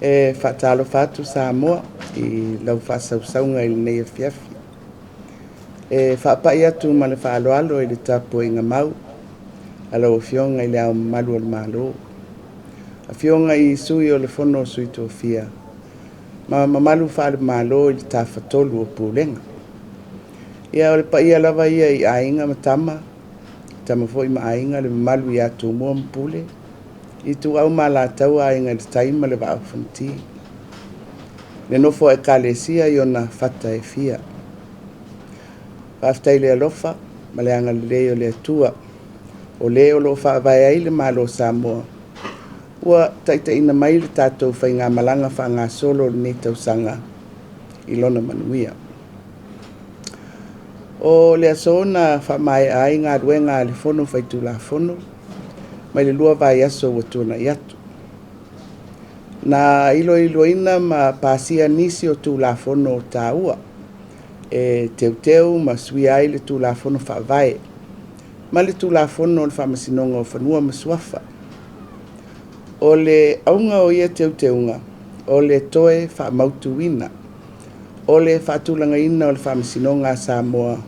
E whaatalo whatu Samoa I lau whaasausaunga I nei afiafi. E whaapai atu ma le whaaloalo I le tapu I ngā mau. Alau o fionga I le au malu o le malo. A fionga I sui o le fono sui tō fia. Ma malu whaale malo I le tawhatolu o pūlenga. Ia o le paia lava ia I ainga matama. Tama foi ma ainga le malu I atu mua mpule. I tu au ma la tau ainga le taima le wa awhanti. Le nofo e kalesia I ona fata e fia. Whaftai le alofa, ma le anga leo le atua. O leo lo whaavai ai le malo Samoa. Ua taita ina mai le tātou whai ngā malanga wha ngā solo le tausanga I lona manuia. O le asona wha mai ai ngā ruenga le fono whai tu la fono. Mai le lua vai aso wa tuna I atu. Na ilo ina ma pasia nisi o tu la fono o tā ua. E teu ma sui ai le tu la fono wha vai. Ma le tu la fono le wha masinonga o whanua masuafa. O le aunga o ia teunga. O le toe wha mautuina. O le wha tulanga ina o le wha masinonga Samoa.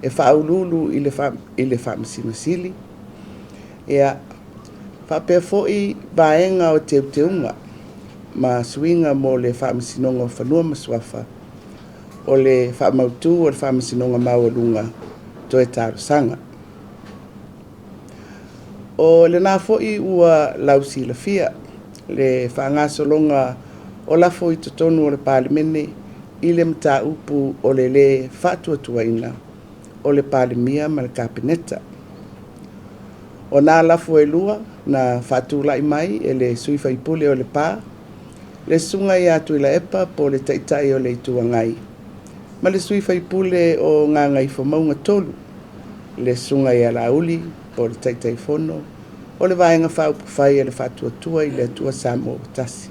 E wha aululu I le wha masinosili. Ea whapea foi vaenga o teunga. Ma suinga mo le whaamasinonga o whanua masuafa. O le whaamautu o le whaamasinonga maua toe tāru sanga. O le nā foi ua lausi la fia. Le whaangasolonga o la foi totonu o le palimene I le mta upu o le whatuatuaina o le palimia ma le kapineta. O nā lafo e lua na whatulai mai e le suifa I pule o le pā. Le sunga I atu I la epa po le taitai o le ituangai. Ma le suifa I pule o ngā ngai whamaunga tolu. Le sunga I ala uli po le taitai fono. O le vaenga whaupuwhai e le whatuatua I le atua Samoa tasi.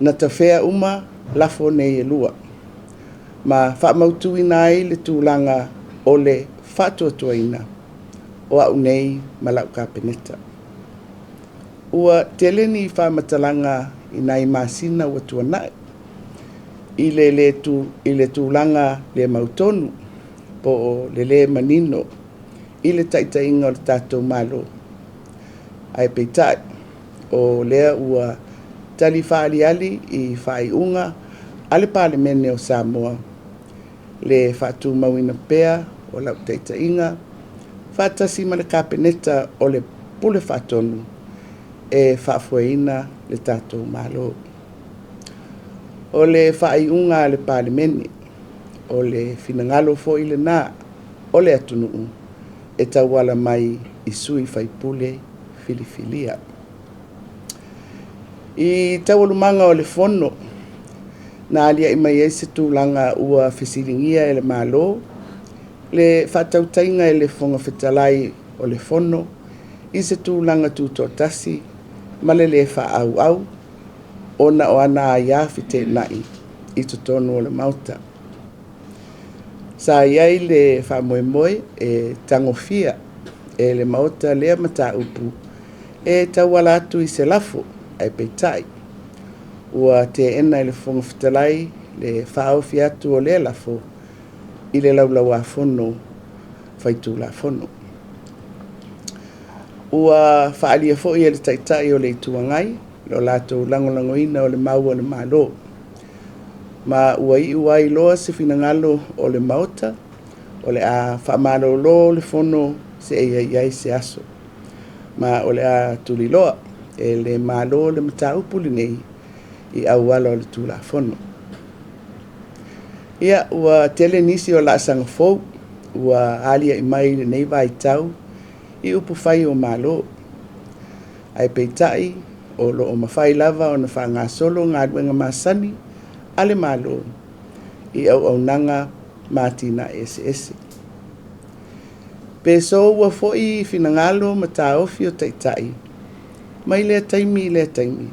Na tawhea uma lafo nei e lua. Ma whamautuina ai le tūlanga o le whatuatuaina. O au nei malau kapeneta. Ua teleni whamatalanga I nai masina ua tuanai. I le tūlanga le mautonu po o le manino. I le taitainga o le tātou malo. Ai peitai o lea ua tali whaaliali I whaiunga ale palemene o Samoa. Le whatu mawina pea o lau taitainga. Whatasi ma le kapeneta o le pule whatonu e whaafuaina le tātou malo. O le whaiunga le palemene o le finangalo fo I le nā o le atunuu e tauala mai I sui whaipule filifilia. I taualumanga o le fono na alia I mai e se tūlanga ua fesilingia e le malo. Le whatautainga e le fonga whetalai o le fono. I se tūlanga tūtotasi ma le wha au. Ona o ana a iawhite nai I totonu o le mauta. Sa iai le whamoemoe e tangofia e le mauta lea mata upu e tauala atu I se lafo ai peitai. Ua te ena I le fonga whetalai le whaofi atu o le lafo I le laulau a fono whaitu la fono. Ua whaalia fo I le taitai o le ituangai lo lato langolangoina o le mau o le malo. Ma ua I uai loa se finangalo o le mauta o le a whaamalo lo le fono se iai se aso. Ma o le a tuliloa e le malo le mataupuli nei I auala o le tula fono. Ia ua tele nisi o la sanga fou ua alia I mai le nei vai tau I upu whai o malo. Ai peitai o lo o mawhai lava o na whanga solo ngā duenga masani ale malo I au nanga matina ese. Peso ua foi finangalo mata ofi o taitai. Mai le taimi.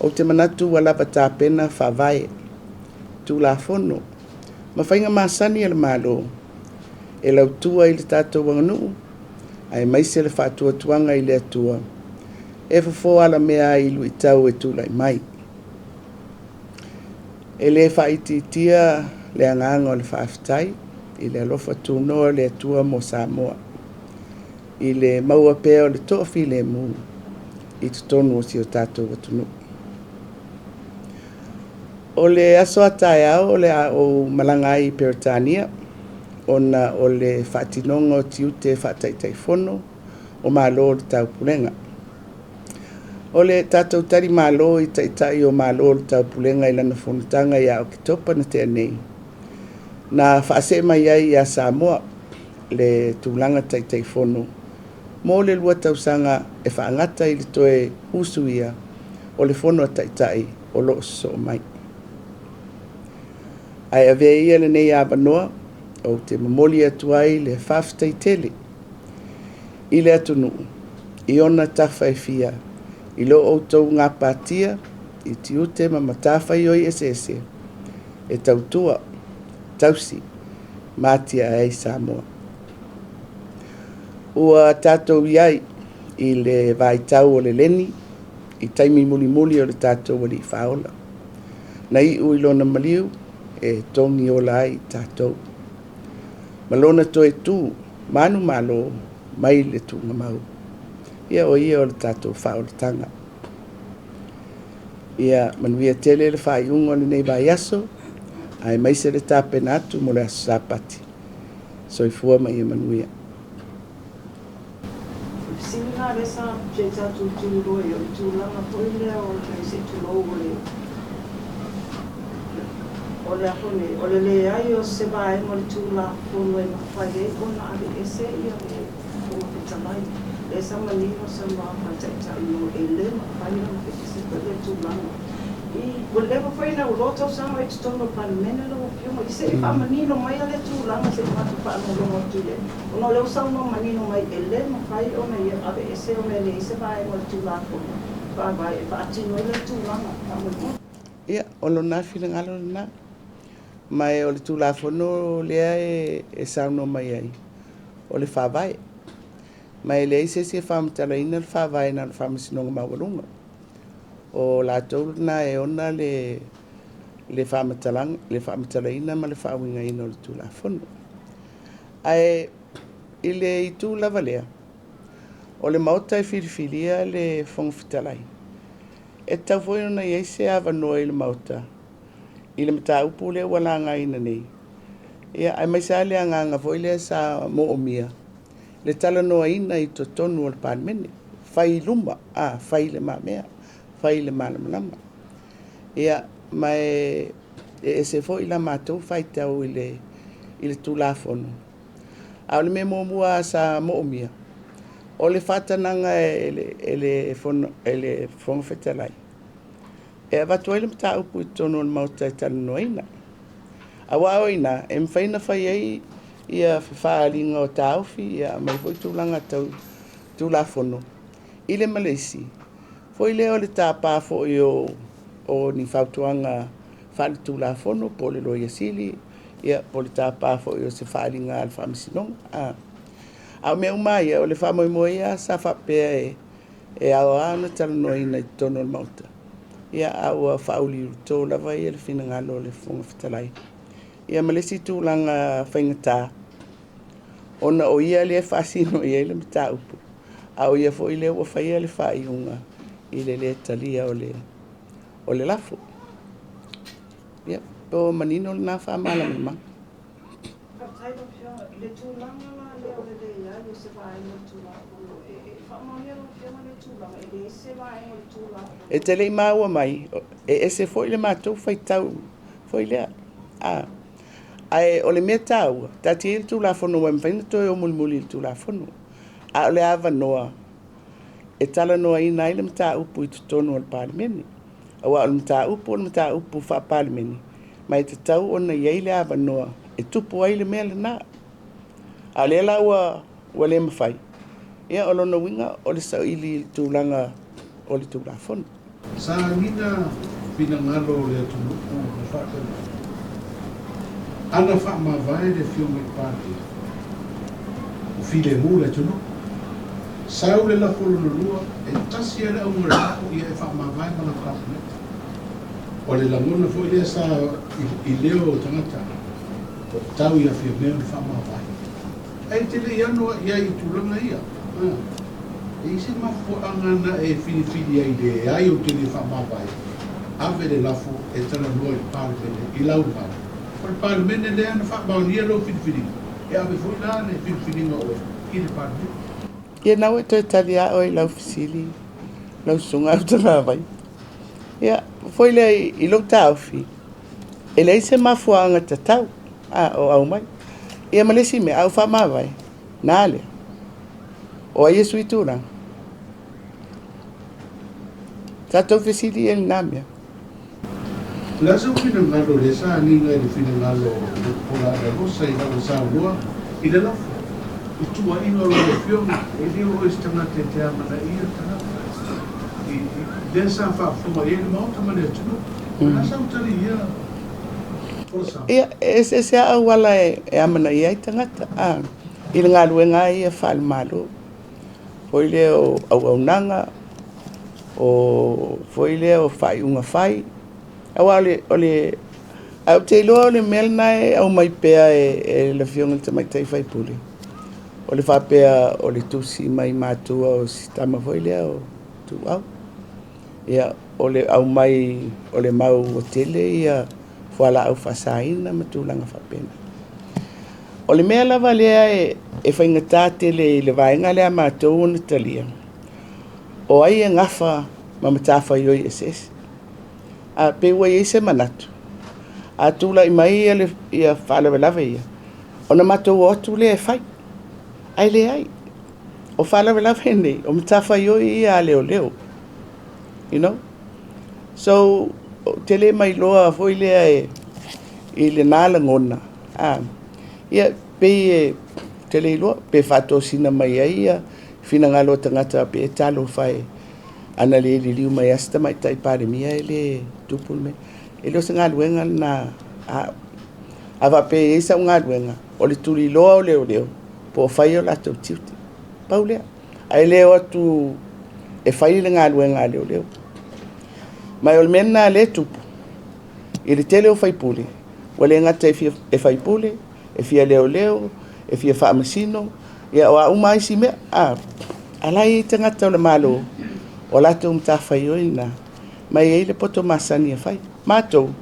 O te manatu wala pata pena whawai. Tu la fono. Ma whainga masani ala malo. E lautua I le tātou wanganu. Ai maise le whātua tuanga I le atua. e fofo ala mea I lui tau e tūlai mai. E le whaititia le anganga o le whaafitai, I le alofa tūnoa le atua mo Samoa. I le maua pēo le tofi le mū, I tutonu o si o tātou watunu. O le aso atai au o le o malangai Peritania, ona o le whaatinonga o tiute whaataitaifono o malo le taupulenga. O le tātou tari malo I taitai o malo le taupulenga I lana whonutanga ia o ki topa na te anei. Na whaase mai ai a Samoa le tūlanga taitaifono. Mō le lua tausanga e whaangata I le toe usuia o le whono a taitai o loo so mai. Ai a vea ia le nei awanoa o te mamoli atuai le whaftai tele. I le atunu, I ona tawhai fia, I lo o tau ngā pātia, I tiute ma matawhai oi ese, e tautua, tausi, mātia ai Samoa. Ua tātou iai I le vaitau o le leni, I taimi muli o le tātou wali whaola. Na I uilona maliu, e tongi o lai tātou. Malona toe tū, manu malo, mai le tūnga mau. Ia o le tātou whaolatanga. Ia manuia tele le whaiunga le nei vai aso, ai maise le tāpenatu mo le aso sāpati. So I fua mai manuia. Sina resa che tātou tūro I o tūlanga poilea o le se tūro o le o le le ai o se vai mo le tūla pono e mawhai e ona ale ese I o le o te tamai. Le sa manino sa mga taitai no e le mawhai o le se le tūlanga. I o le mawhai na uloto sa mai tutono palimene lo piumo. I se pa manino mai ale tūlanga se matu pa ano lo tule. Ono le usau no manino mai e le mawhai o me ave ese o me le se vai mo le tūla pono. Pa vai pa atino le tūlanga. Ia, o lo na whina ngalo na. Mai o le tūlafono lea e sauno mai ai. O le whawai. Mai le ise se whamatalaina le whawai na le whamasinonga mawalunga. O la tōluna e ona le whamatalaina ma le whawinga ina o le tūlafono. Ai, I le I tūlava lea. O le mautai whiriwhiria le whongwhitalai. E tau fwoi I eise awanoa I le mauta. I le mata upu le walanga ina nei. Ia, ai mai sa le anganga foi le sa mo o mia. Le tala noa ina I to tonu o le panemene. Fai luma, fai le mamea, fai le malamalama. Ia, mai e se foi la matou fai tau I le tūlafono. Au le me mua sa mo o mia. O le whatananga e le whongwhetalai. E watu ele mta upu I tono le mauta I tala noa ina. Awa o ina, e mwhaina whai ei ia whaalinga o tāuwhi, ia mai fwoi tūlanga tūlafono. I le Malesi, fwoi leo le tāpā fwoi o ni whautuanga whali tūlafono, po le loia sili, ia po le tāpā fwoi o se whaalinga al whamisinonga. Au mea umai, o le whamoimoia ia sa whapea e au ana tala noa ina I tono le mauta. Ia au whauli tō lava I le whina ngalo le whongawhitalai. Ia Malesi tūlanga whaingatā. Ona o ia le whaasino ia le mta upu. Au ia fo I le ua whaia le whaiunga I le talia o le lafo. Ia, po manino le nā whaamala mima. Le tūlanga la le o le ia le se vai mo tūlanga. E te lei maua mai, e se foi le mātou fai tau, foi lea. Ai, o le mea tau, tati il tūlafono, wa mwhaina toi o mulimuli il tūlafono. A o le awa noa, e tala noa ina ile mta upu I tutonu o le palimeni. A wa o le mta upu wha palimeni. Mai te tau ona iei le awa noa, e tupu ai le mea le nā. A le la wa le mawhai. Ia o lona winga o le sauili tūlanga o le tūlafono. Sa nina pinangalo le tulupu o whakana. Ana whamawai le fiume pāti. O file mu le tulupu. Sau le la fulu lua, e tasi ele au ngore ako ia e whamawai mana kapuneta. O le langona fo ile sa I leo o tangata, o tau ia fia mea ni whamawai. Ai te le ianoa ia I tūlanga ia. E isi mafo angana e whini ai le ai o te le whamawai. Ave le lafo e tana lua I pāle mene, I lau pāle. O le pāle mene le ana whamawai lo whini. E ave fo ila ne whini ngā oe, I le pāle mene. Ia nau e toi tali a oi lau fisili, lau sunga au tanga vai. Ia, foi le I lau tau fi. E le se mafua anga tatau, o au mai. Ia malesi me au whama vai, nāle. O a Yesu I tūrang. Tatou fisili e nāmia. Lasa fina ngalo le sa ninga I fina ngalo o la rosa I la sa lua I le lafo. I tua ino lo le fiona, e leo o istanga te amana ia tana. I le sa whafuma e le mauta mane atunu. Lasa utari ia. Ia, se a wala e amana ia I tangata. I le ngā luenga ia whaal malo. Foi le o au nanga, o foi le o whai unga whai. Awa ole, au te iloa o le melna e au mai pea e le fionga te mai tai whai puli. O le whapea o le tusi mai mātua o sitama foi lea o tu au. Ia, o le au mai, o le mau o tele ia whala au whasaina ma tūlanga whapena. O le mea lava lea e whaingatā tele I le vaenga lea mātua na talia. O ai e ngafa ma matawha I oi SS. A pewa I se manatu. A tūla I mai ia whalawe lava ia. O na mātua o tu lea e whai. Ai le ai. O whalawe lava nei. O matawha I oi ia leo leo. You know? So, tele mai loa foi lea I le nāla ngona. Ia, pe tele loa, pe whato sina mai ai ia, whina ngalo tangata pe e talo whai, ana le liu mai asta mai tai pare mia e le tupul me. E lo se ngā luenga na, awa pe e sa ngā luenga, o le tuli loa o leo leo, po whai o lato tiuti. Pau lea. Ai leo atu, e whai le ngā luenga leo leo. Mai o le mena le tupu, I le tele o whai pule, wale ngata e whai pule, e fia leo leo, e fia whaamasino, ia o a umai si mea, alai I tangata o le malo, o lato umta whai oi na, mai e le poto masani e whai. Mātou,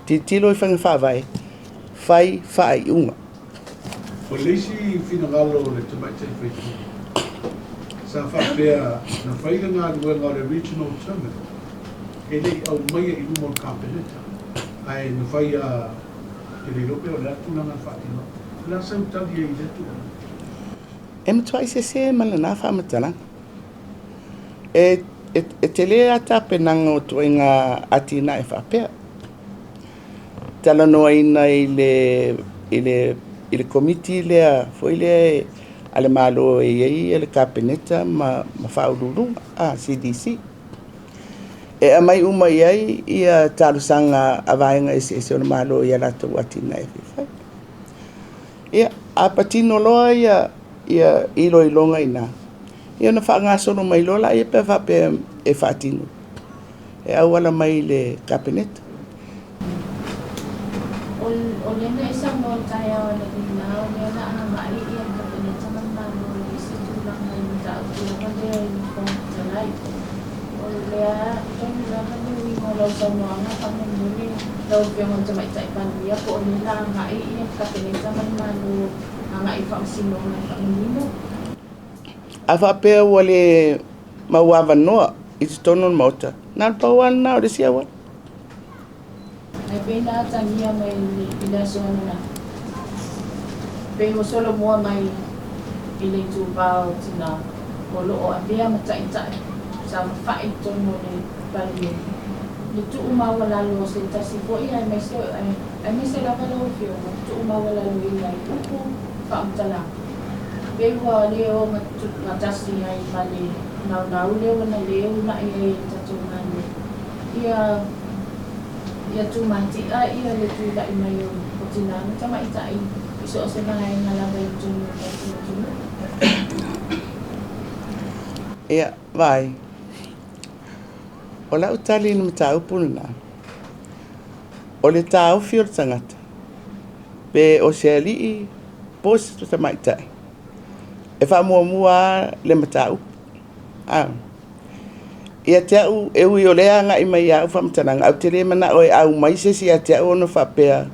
tilo I whanga whawai, whai unga. O leisi finagalo le tamaita I whai. Sa whapea na whaiga ngā luenga o le regional terminal, e lei au mai I lumon kāpeneta. Ai na whaia te le rope o le atunanga whaatino. La sautaria I le tuana. E mtua I se malana whaamatana. E te lea ata penanga o tuenga atina e whapea. Tala noa ina I le komiti lea, foi lea ale malo e iei ele kapeneta ma whaururunga, CDC. E a mai uma iai ia tarusanga a vaenga ese o na malo ia lato atina e whiwhai. Ia, a patino loa ia ilo ilonga ina. Ia na whaangasono mai lola ia pe whape e whaatino. E awala mai le kapeneta. O lena isa mo tayo na dinaw, o lena ang mai iya kapeneta man malo isi tulang na yung tao tulang na yung pangtalay. O lea, kung nakamiwi mo law sa mga pangmuli, law yung sa may taipan niya, po o lena ang mai iya kapeneta man malo, ang ipang sinong ng pangmuli. A whapea wale mawawa noa I te tono mauta. Nā pauan nā o le siawa. Ai pena tangia mai ila sona. Pe o solo mo mai ile tu bao tina. Olo o abia mata ita. Sa fai tono le pali. Ni tu uma wala lo se tasi fo ai mai se la kalo fio. Tu uma wala lo ila tu fa amtala. Pe wa leo matasi ai mali. Na leo na leo na ai tatungan. Ia tu mati ia le tu da mai o tina tama ita I iso se na ngalabay tu Ia, vai. O lau tali ni mta upuna na. O le tau fio tangata. Pe o se ali pos to mai tai. E fa mua le mta up. Ia te au e ui o lea nga i mai au whamtananga. Au te re mana o e au mai se si a te au ono whapea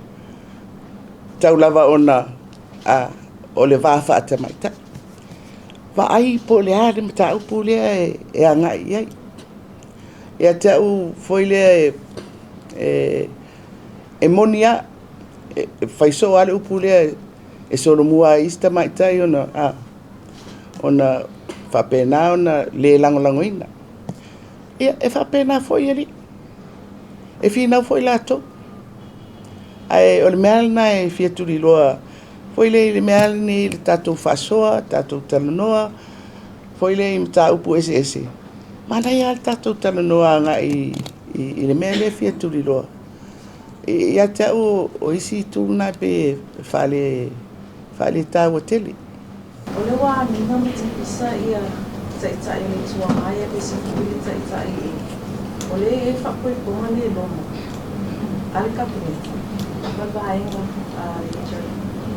tau lava ona o le vāwha a te mai ta. Wa ai po le a le mta upu lea e a ngai iai. Ia te au foi lea e monia e whaiso ale upu lea e soro mua ista mai tai ona whapena ona le langolango ina. Ia e whapena foi ali. E whina foi lato. Ai o le mea na e fiaturi loa. Foi le mea ni le tatou whasoa, tatou talanoa. Foi le i mta upu ese. Mana ia le tatou talanoa nga i le mea le fiaturi loa. Ia te au o isi tūna pe whale tau o tele. O le wā ni ngama te pisa ia taitai me tua mai a pesa kuri taitai e. O le e whakoi ponga le lomo. Ale kapineta. Mabainga a Richard.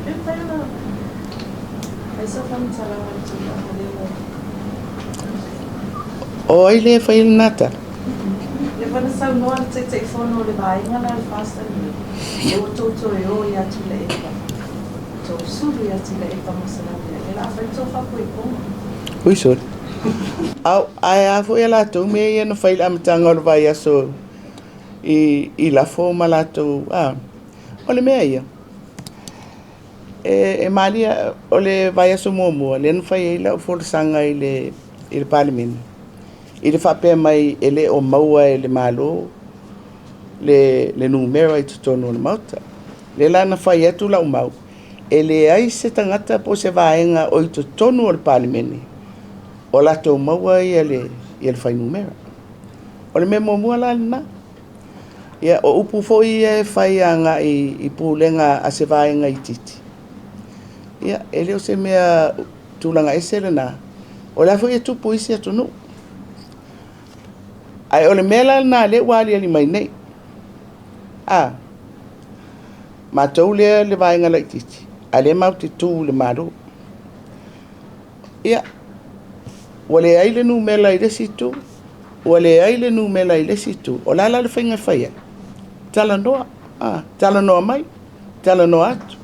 E tai ana. Ai sa whamtara mai tua le lomo. O ai le whaile nata. Le wana sau noa le taitai whono le bainga na le whasta ni. E o toto e o i atu le epa. Tō suru i atu le epa masanamia. E la whai tō whakoi ponga. Ui sori. Au, ai a fo ia latou me ia no whaile amatanga o le vai aso i la fo ma latou. O le mea ia. E malia o le vai aso mua. Le anu whai eila o foresanga i le palimini. I le whapea mai e le o maua e le malo le numera i tutonu o le mauta. Le lana whai atu lau mau. E le ai se tangata po se vaenga o i tutonu o le palimini. O lato maua ia le whai numera. O le mea mua la na. Ia o upu fo ia e whai anga i pūlenga a se vaenga i titi. Ia e leo se mea tūlanga ese le na. O la fo ia tupu isi atunu. Ai o le mea la na le wali ali mai nei. Ma tau le vaenga la i titi. A le mauti tū le maru. Ia. Wale ai le numela i le situ. Wale ai le numela i le situ. O la le whainga whaia. Tala noa. Tala noa mai. Tala noa atu.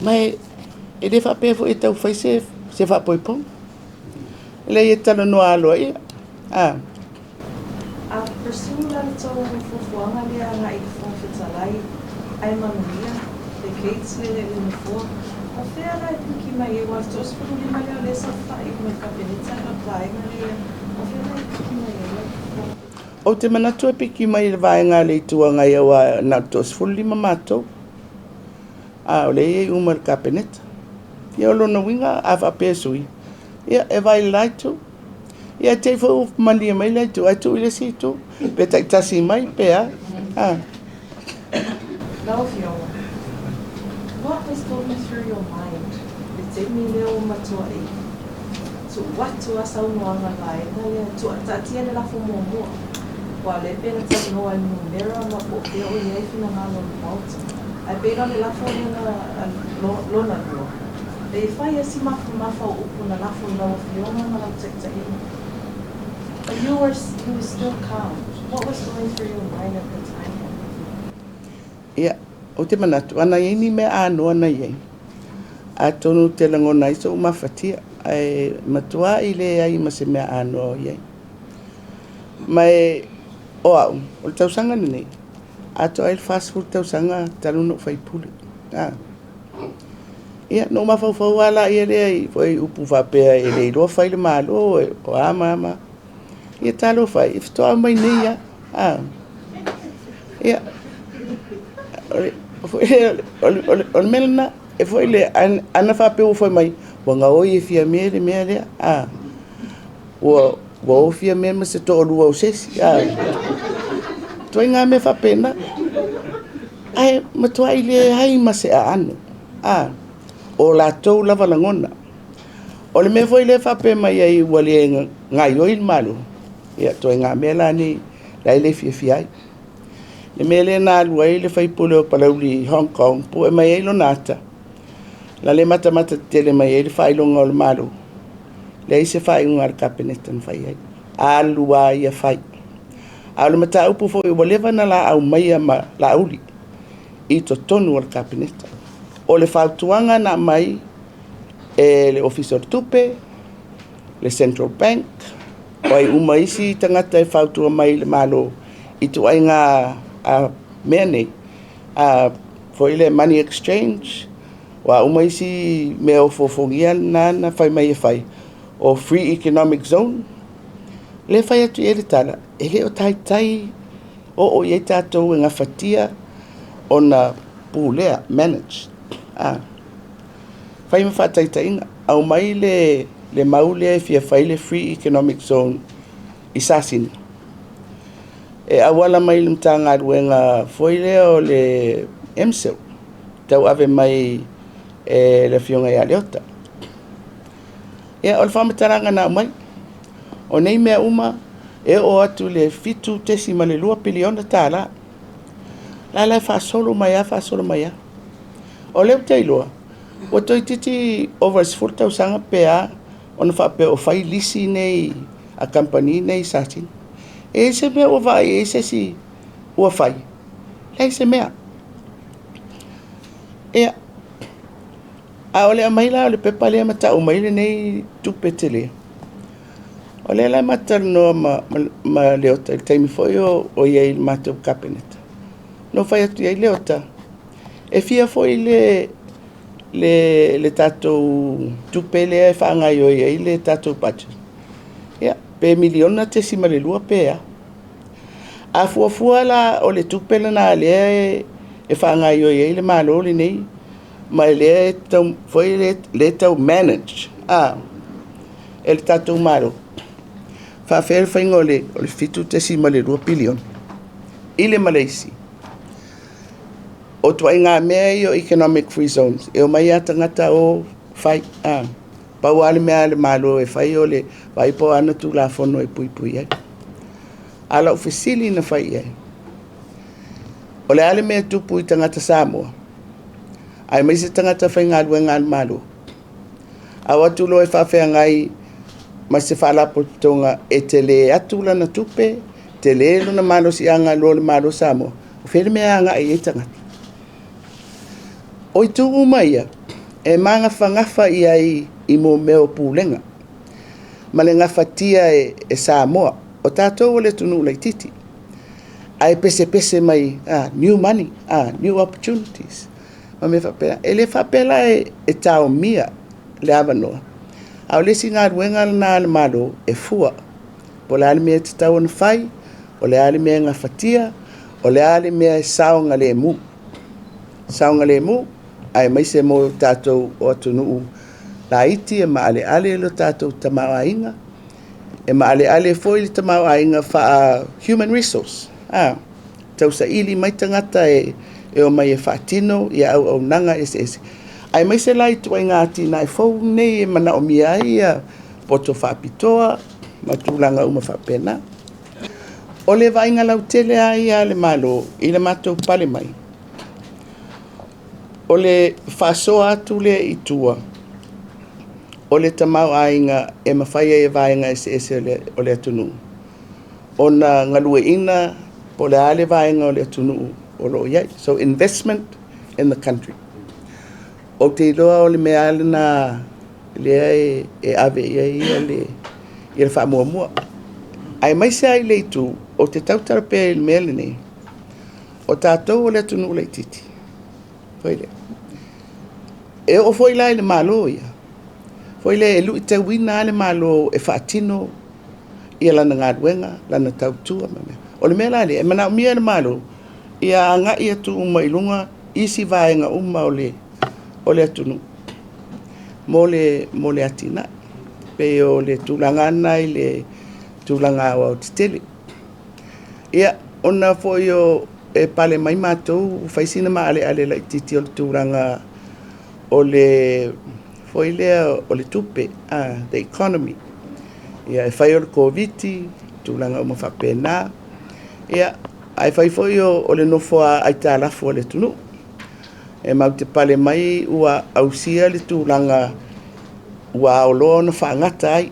Mai e le whapea fo e tau whai se whapoipong. Le e tala noa aloa ia. A persula le tau fufuanga lea nga i whawhitalai. Ai manuia. Le Kates le uniform. A whea rai piki mai e wal tos puru ni mai o le sa whai me kapinita na vaenga lea. A whea rai piki mai e wal. O te manatu e piki mai le vaenga le tua ngai awa na tos fuli mamato. O le e umar kapinita. Ia olo na winga a whapea sui. Ia e vai laitu. Ia te whau malia mai laitu. Ai tu ile si tu. Pe taitasi mai pea. Now Fiona. What was going through your mind? It's me leo matua e. So what to us au noanga lai? Nale to tatia le la fumo. Wa le pena tatu no al numera ma po te o ye fina na no maut. Ai pena le la fumo na lona no. E fai asi mafa upu na la fumo Fiona na la tsekta e. You were still calm. What was going through your mind at the time? Ia, o te manatu, ana iei ni mea anu ana iei. A tonu te langona iso umawhatia, ai matua i le ai ma se mea anu o iei. Mai, o au, o le tausanga nini, a to ai le fast food tausanga talunu whaipule. Ia, no mawhauwhau ala ia le ai, foi upu whapea e le iloa whaile malo, o ama. Ia talo whai, if toa mai nei ia. Ia, o le melana e foi le ana whapeu foi mai wanga oi e fia mea le mea lea wa o fia mea ma se toa lua o sesi toi ngā me whapena ai matua i le hai ma se a anu o la tau lava langona o le me foi le whape mai ai wale ngai oi malu ia to nga mela ni lai le fia le mele na luai le fai polo palauli Hong Kong pu e mai lo nata la le mata tele mai le fai lo ngol malu le se fai un ar kapenetan fai ai alua ia fai alu mata upu fo o leva na la au mai ma la uli i to tonu ar kapeneta o le fautuanga na mai le officer tupe le Central Bank oi umaisi tangata e fautua mai le malo i tu ai ngā mene for ile money exchange wa umaisi me o fofongia na fai mai e fai o free economic zone le fai atu e le tala e le o tai o i e tātou e ngā fatia o na pūlea manage fai mawhataitainga au mai le maule e fia fai le free economic zone i Sasini. E awala mai le mtanga ruenga foile o le MSEL. Tau ave mai le fionga ia leota. E o le whamataranga na mai. O nei mea uma e o atu le fitu tesima le 2 piliona tāla. La whasolo mai a. O leo teiloa. O toi titi over sfurtau sanga pea ona whape o whai lisi nei a company nei Sasini. E se mea o vai, e se si ua whai. Lei se mea. Ea. A ole a maila o le pepa lea mata o maile nei tupe te lea. O le la mata no ma leota, il taimi foi o iei mata o kapeneta. No whai atu iei leota. E fia foi le tatou tupe lea e whaangai o iei le tatou budget. Ea. Pe miliona te sima le lua pea. A fuafua la o le tupela na lea e whaangai o iei le maloli nei. Ma lea foi le tau manage. E le tatou malo. Whawhera whainga o le fitu te sima le 2 pilion. I le Malaysi. O tuai ngā mea i o economic free zones. E o mai atangata o whai. Pau ale mea le malo e whai o le vai po ana tu la fono e pui ai. Ala ofisili na whai ai. O le ale mea tupu i tangata Samoa. Ai mai se tangata whai ngā lua ngā malo. A watu lo e whawhea ngai ma se whalapo tonga e te le atula na tupe, te le lo na malo si anga lo le malo Samoa. O where mea anga e tangata. O i tu umaia, e manga whangafa i ai i mo meo pūlenga. Ma le ngafatia e Samoa, o tātou o le tunu le titi. Ai pese mai, new money, new opportunities. Ma me whapela, e le whapela e tau mia le avanoa. Au lesi ngā ruenga na le malo e fua. Po le ale mea te tau na whai, o le ale mea ngafatia, o le ale mea e saonga le mu. Saonga le mu, ai mai se mo tātou o atunu la iti e maale lo tātou tamau ainga. E maale foi le tamau ainga wha human resource. Tau sa ili mai tangata e o mai e whaatino i au nanga ese. Ai mai se lai tuai ngā tina e fau nei e mana o mia ia poto whaapitoa, matulanga uma whapena. O le vainga lau tele ai a le malo i le matou pale mai. O le whasoa atu le itua. O le tamau ainga e mawhaia e vainga ese o le atunu. O na ngalue ina po le ale vainga o le atunu o lo iai. So investment in the country. O te loa o le mea ale na lea e ave ia le whamuamua. Ai mai se ai le itu o te tautara pēr il mea le nei. O tātou o le atunu o le titi. Foile. E o foi lai le malo ia. Foi le e lui te wina le malo e whaatino ia lana ngā ruenga, lana tautua. O le mea lai e mana umia le malo ia anga ia tu uma ilunga isi vaenga uma o le atunu. Mo le atina. Pe o le tūlanga nai le tūlanga o titele. Ia, ona foi o e pale mai mātou, whaisina ma ale la titi o le tūranga o le foi lea o le tupe, the economy. Ia e whai o le COVID, tūlanga o mawhapena. Ia, ai whai foi o le nofo a ai tā lafo o le tunu. E mau te pale mai ua ausia le tūlanga ua o loa na whaangata ai.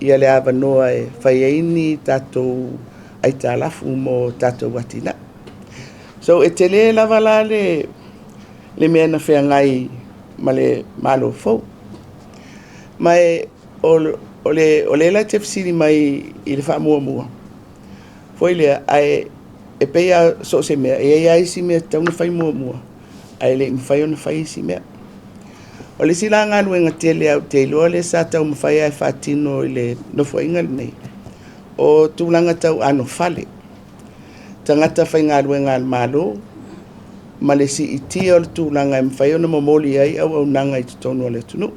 Ia le awa noa e whai eini tātou ai tā lafu mo tātou watina. So e te le lava la le mea na whea ngai ma le malo fau. Mai o le la te fsiri mai i le wha mua mua. Foi lea ai e peia so se mea e ai si mea tauna whai mua mua. Ai le mwhai o na whai si mea. O le sila ngā nuenga te le au te iloa le sa tau mwhai ai whatino i le nofo inga nei. O tūlanga tau ano whale. Tangata whai ngā ruenga al malo, ma le si i tia o le tūlanga e mwhai o na momoli ai au nanga i tutonu o le tunu.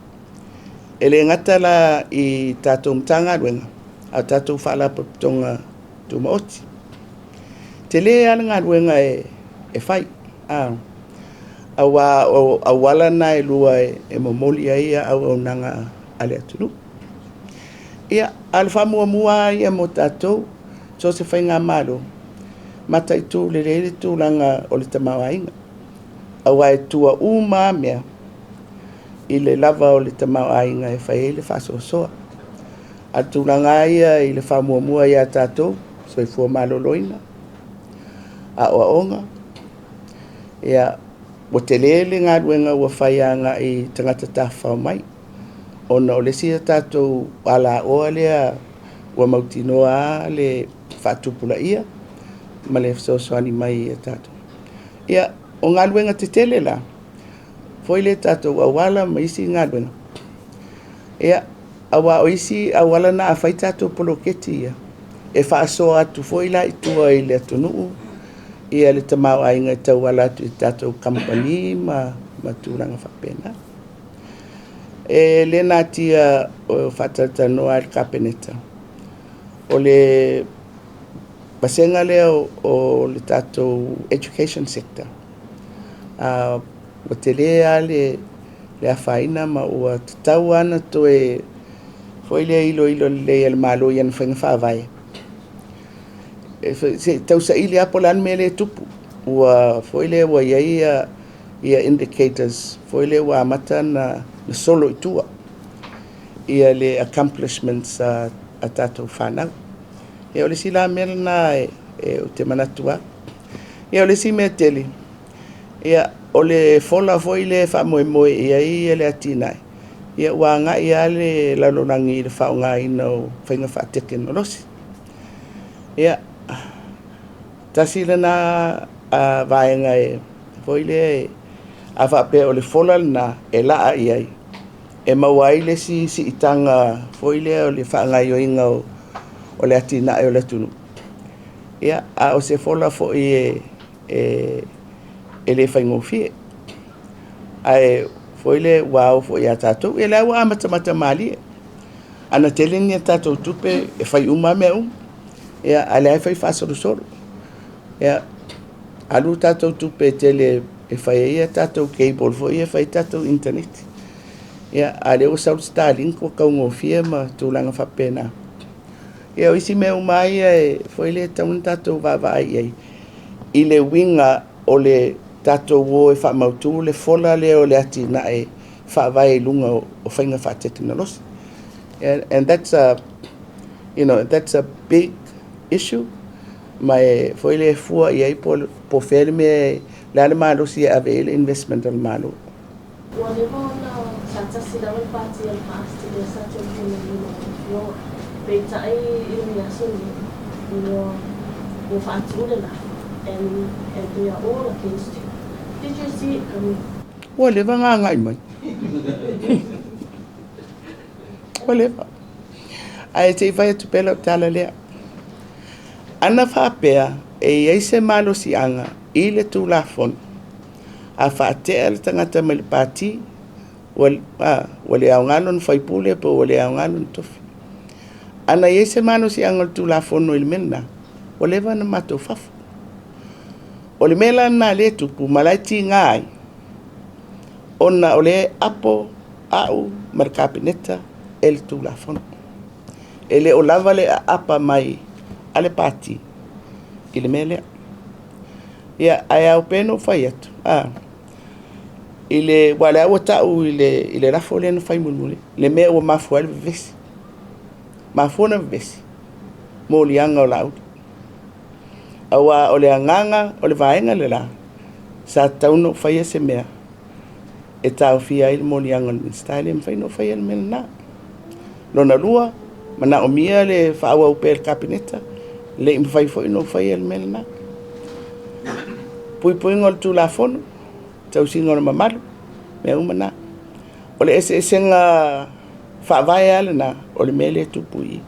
E le ngata la i tātou mtanga ruenga, a tātou whala paputonga tu maoti. Te le ala ngā ruenga e whai. Awala na e lua e momoli ai au nanga ale atunu. Ia, alfa mua ia mo tātou, so se whai ngā malo. Mata i tū le reire tūlanga o le tamau ainga. Awa e tua uma mea i le lava o le tamau ainga e whai e le whaso soa. A tūlanga ia i le whamua ia tātou, so e fua malo loina. A oa onga. Ia, o te lele ngā ruenga ua whai anga i tangata tāwhau mai. Ona o le sia tātou ala oa lea ua mautinoa le whatupula ia. Ma le soani mai e tātou. Ia, o ngā luenga te tele la, foi le tātou awala ma isi ngā luenga. Ia, awa o isi awala na a whai tātou poloketi ia. E whaasoa atu foi la i tua i le atunuu. Ia le tamau ainga e tau ala atu i tātou company ma tūranga whapena. E le nā tia o whatatanoa i kapeneta. O le Basenga leo o le tātou education sector. O te lea le awhaina ma ua tatau ana to e foi lea ilo le el malo i ana whainga whaavai. Tau sa ili apo lan me le tupu. Ua foi lea ua ia indicators. Foi lea ua amata na solo i tua. Ia le accomplishments a tātou whanau. E o le si la mele na o te manatua. E o le si mea tele. Ia o le fola foi le wha moe ia i le atinai. Ia ua ngā ia le lalonangi le whao ngā ina o whainga wha teke no losi. Ia tasi le na vaenga e foi le a whape o le fola na e laa ia i. E mawai le si itanga foi le o le wha ngai o inga o le atina e o le tunu. Ia, a o se fola fo i e le whaingofie. Ai, fo i le wau fo i a tātou, e le awa amata mali. Ana teleni a tātou tupe e whai uma mea Ia, a le ai whai whasoro. Ia, alu tātou tupe tele e whai ia tātou cable fo i e whai tātou internet. Ia, a le o South Starlink o kaungofie ma tūlanga whapena. Ia o isi mea umai e foi le taun tātou wawai ei. I le winga o le tātou o e whamautu le fola le o le ati na e whawai lunga o whainga whateknolosi. And that's a big issue. Mai foi le fua i ei po fere me le ale malo si ave le investment al malo. Wale bona sa tasi da pati al pasti le sa tō Beta ai illumination will find and we are all against you. Did you see Whatever ngai mai. Whatever. Ai te vai tu pela tala lea. Ana whapea e eise malo si anga i le tū la fon. A whaatea le tangata me le pāti wale au nganon whaipule po wale au nganon tofi. Ana ese mano si angol tu la fono il menna. O leva na mato fafu. O le mela na le tupu malaiti ngai. Ona o le apo au markapineta el tu la fono. ele o lava le apa mai ale pati ile mele ia ai au peno fai atu ile wala o tau ile la fole no fai mulmule le me o mafuel vesi mafona vesi mo lianga o lau awa o le anganga o le vaenga le la sa tau no fai se mea e tau fia il mo lianga ni style me fai no fai el melna lona lua mana o mia le fa o pel capineta le me fai foi no fai el melna pui ngol tu la fono tau singol mamalu me umana o le ese senga fa vai ala na o le mele tu pui